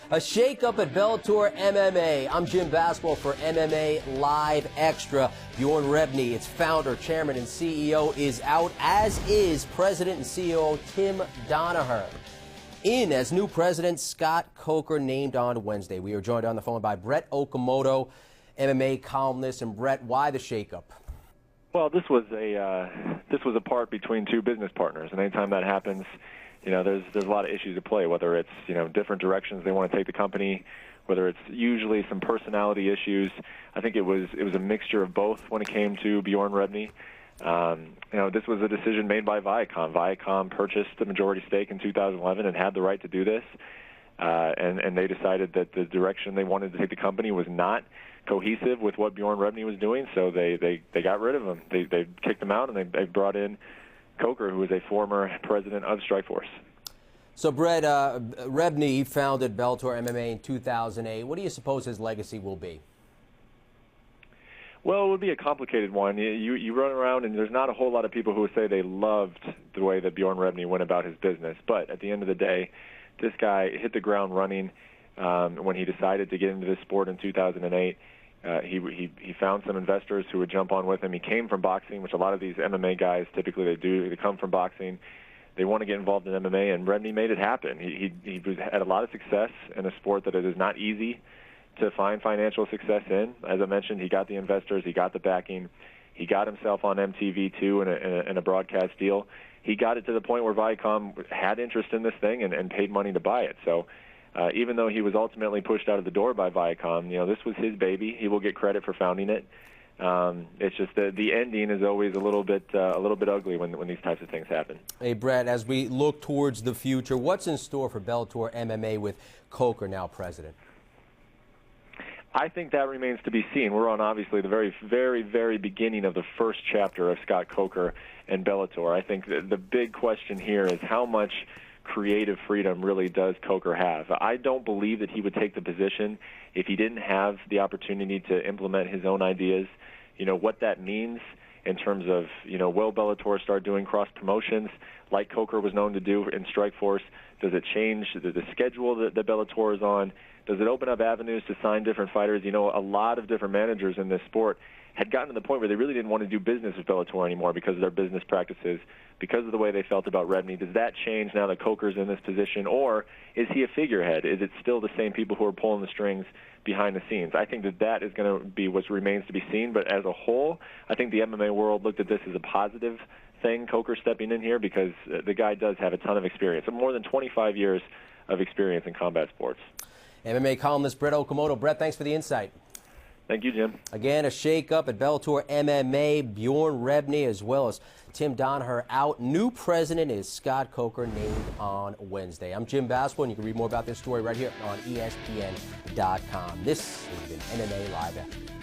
A shakeup at Bellator MMA. I'm Jim Basketball for MMA Live Extra. Bjorn Rebney, its founder, chairman, and CEO, is out, as is President and CEO Tim Donaher. In as new president, Scott Coker named on Wednesday. We are joined on the phone by Brett Okamoto, MMA columnist. And Brett, why the shakeup? Well, this was a part between two business partners, and anytime that happens, there's a lot of issues at play. Whether it's different directions they want to take the company, whether it's usually some personality issues. I think it was a mixture of both when it came to Bjorn Rebney. This was a decision made by Viacom. Viacom purchased the majority stake in 2011 and had the right to do this, and they decided that the direction they wanted to take the company was not cohesive with what Bjorn Rebney was doing, so they got rid of him. They kicked him out, and they brought in Coker, who was a former president of Strikeforce. So, Brett, Rebney founded Bellator MMA in 2008. What do you suppose his legacy will be? Well, it would be a complicated one. You run around, and there's not a whole lot of people who would say they loved the way that Bjorn Rebney went about his business. But at the end of the day, this guy hit the ground running when he decided to get into this sport in 2008. He found some investors who would jump on with him. He came from boxing, which a lot of these MMA guys typically they do. They come from boxing. They want to get involved in MMA, and Rebney made it happen. He had a lot of success in a sport that it is not easy to find financial success in. As I mentioned, he got the investors, he got the backing, he got himself on MTV too in a broadcast deal. He got it to the point where Viacom had interest in this thing and paid money to buy it. So even though he was ultimately pushed out of the door by Viacom, this was his baby. He will get credit for founding it. It's just the ending is always a little bit ugly when these types of things happen. Hey, Brett, as we look towards the future, what's in store for Bellator MMA with Coker now president? I think that remains to be seen. We're on, obviously, the very, very, very beginning of the first chapter of Scott Coker and Bellator. I think the big question here is how much creative freedom really does Coker have. I don't believe that he would take the position if he didn't have the opportunity to implement his own ideas. What that means in terms of, will Bellator start doing cross-promotions like Coker was known to do in Strikeforce? Does it change the schedule that Bellator is on? Does it open up avenues to sign different fighters? A lot of different managers in this sport had gotten to the point where they really didn't want to do business with Bellator anymore because of their business practices, because of the way they felt about Rebney. Does that change now that Coker's in this position, or is he a figurehead? Is it still the same people who are pulling the strings behind the scenes? I think that is going to be what remains to be seen, but as a whole, I think the MMA world looked at this as a positive thing, Coker stepping in here, because the guy does have a ton of experience, more than 25 years of experience in combat sports. MMA columnist Brett Okamoto. Brett, thanks for the insight. Thank you, Jim. Again, a shakeup at Bellator MMA. Bjorn Rebney as well as Tim Donaher out. New president is Scott Coker, named on Wednesday. I'm Jim Basketball, and you can read more about this story right here on ESPN.com. This has been MMA Live.